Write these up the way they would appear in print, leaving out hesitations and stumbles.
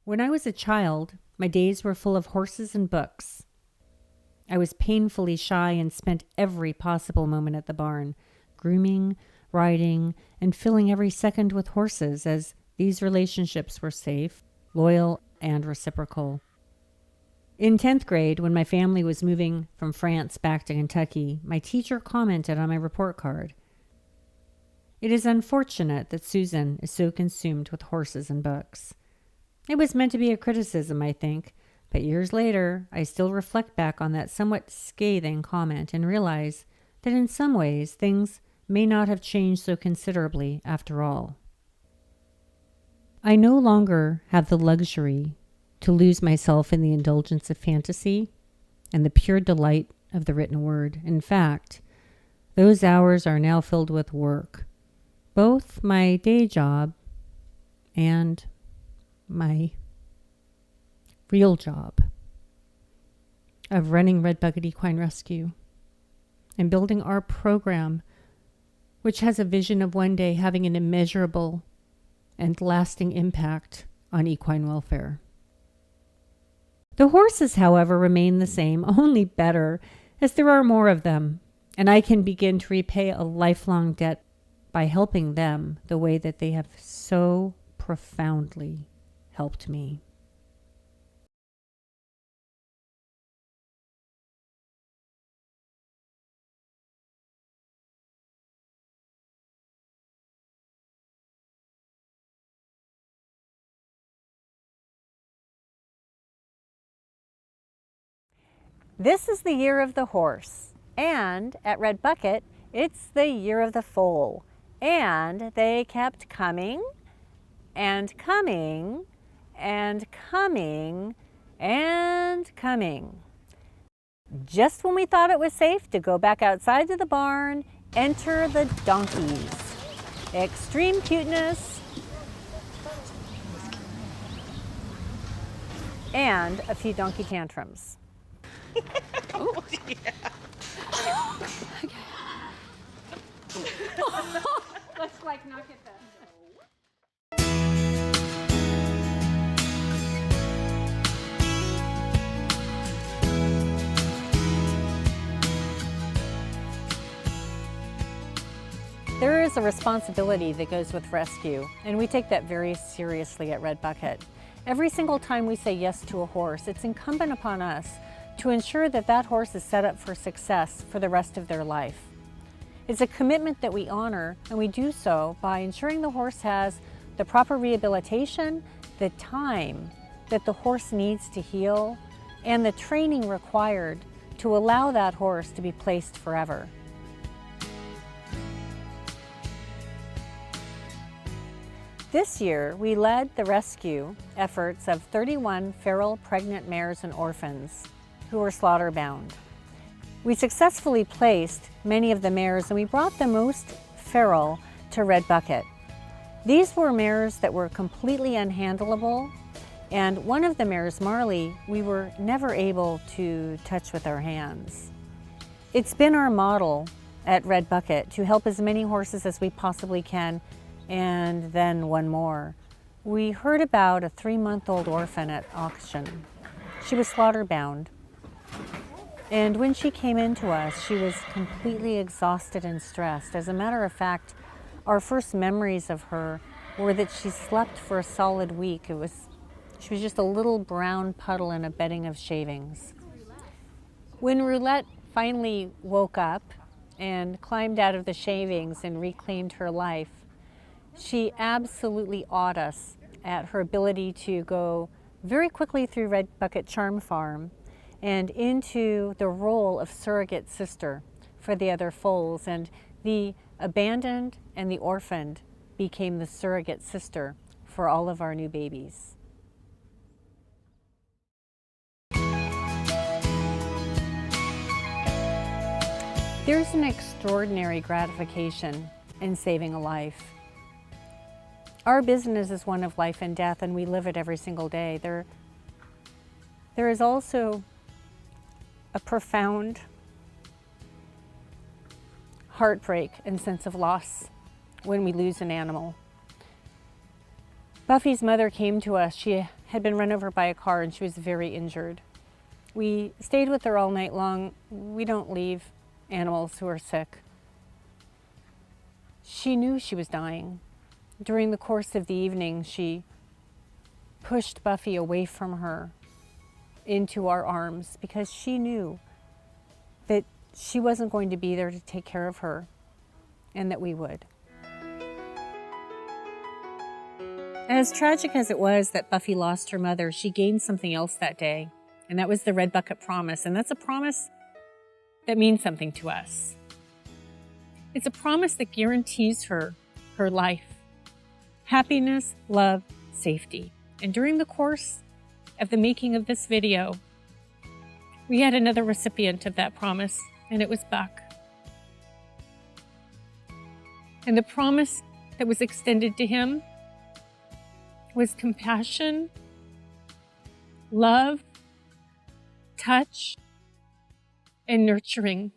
When I was a child, my days were full of horses and books. I was painfully shy and spent every possible moment at the barn, grooming, riding, and filling every second with horses, as these relationships were safe, loyal, and reciprocal. In 10th grade, when my family was moving from France back to Kentucky, my teacher commented on my report card, "It is unfortunate that Susan is so consumed with horses and books." It was meant to be a criticism, I think, but years later, I still reflect back on that somewhat scathing comment and realize that in some ways, things may not have changed so considerably after all. I no longer have the luxury to lose myself in the indulgence of fantasy and the pure delight of the written word. In fact, those hours are now filled with work, both my day job and my real job of running Red Bucket Equine Rescue and building our program, which has a vision of one day having an immeasurable and lasting impact on equine welfare. The horses, however, remain the same, only better, as there are more of them, and I can begin to repay a lifelong debt by helping them the way that they have so profoundly helped me. This is the year of the horse, and at Red Bucket, it's the year of the foal. And they kept coming and coming and coming and coming. Just when we thought it was safe to go back outside to the barn, enter the donkeys. Extreme cuteness and a few donkey tantrums. Oh, yeah. Let's like not get that. There is a responsibility that goes with rescue, and we take that very seriously at Red Bucket. Every single time we say yes to a horse, it's incumbent upon us to ensure that that horse is set up for success for the rest of their life. It's a commitment that we honor, and we do so by ensuring the horse has the proper rehabilitation, the time that the horse needs to heal, and the training required to allow that horse to be placed forever. This year, we led the rescue efforts of 31 feral pregnant mares and orphans who were slaughter-bound. We successfully placed many of the mares, and we brought the most feral to Red Bucket. These were mares that were completely unhandleable, and one of the mares, Marley, we were never able to touch with our hands. It's been our model at Red Bucket to help as many horses as we possibly can, and then one more. We heard about a 3-month-old orphan at auction. She was slaughter-bound. And when she came into us, she was completely exhausted and stressed. As a matter of fact, our first memories of her were that she slept for a solid week. She was just a little brown puddle in a bedding of shavings. When Roulette finally woke up and climbed out of the shavings and reclaimed her life, she absolutely awed us at her ability to go very quickly through Red Bucket Charm Farm and into the role of surrogate sister for the other foals. And the abandoned and the orphaned became the surrogate sister for all of our new babies. There's an extraordinary gratification in saving a life. Our business is one of life and death, and we live it every single day. There is also a profound heartbreak and sense of loss when we lose an animal. Buffy's mother came to us. She had been run over by a car and she was very injured. We stayed with her all night long. We don't leave animals who are sick. She knew she was dying. During the course of the evening, she pushed Buffy away from her into our arms because she knew that she wasn't going to be there to take care of her and that we would. As tragic as it was that Buffy lost her mother, she gained something else that day, and that was the Red Bucket Promise. And that's a promise that means something to us. It's a promise that guarantees her life, happiness, love, safety. And during the course of the making of this video, we had another recipient of that promise, and it was Buck. And the promise that was extended to him was compassion, love, touch, and nurturing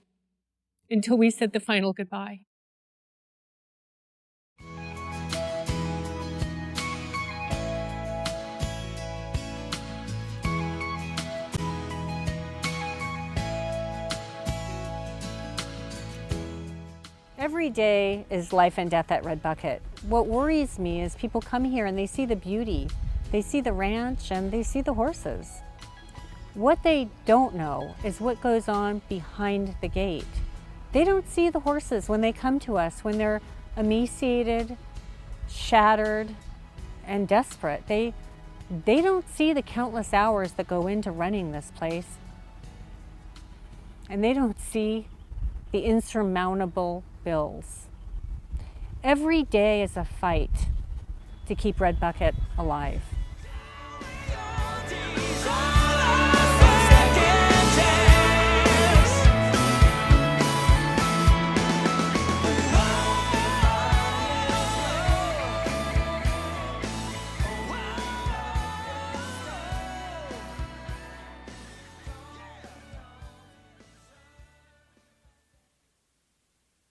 until we said the final goodbye. Every day is life and death at Red Bucket. What worries me is people come here and they see the beauty, they see the ranch, and they see the horses. What they don't know is what goes on behind the gate. They don't see the horses when they come to us, when they're emaciated, shattered, and desperate. They don't see the countless hours that go into running this place. And they don't see the insurmountable bills. Every day is a fight to keep Red Bucket alive.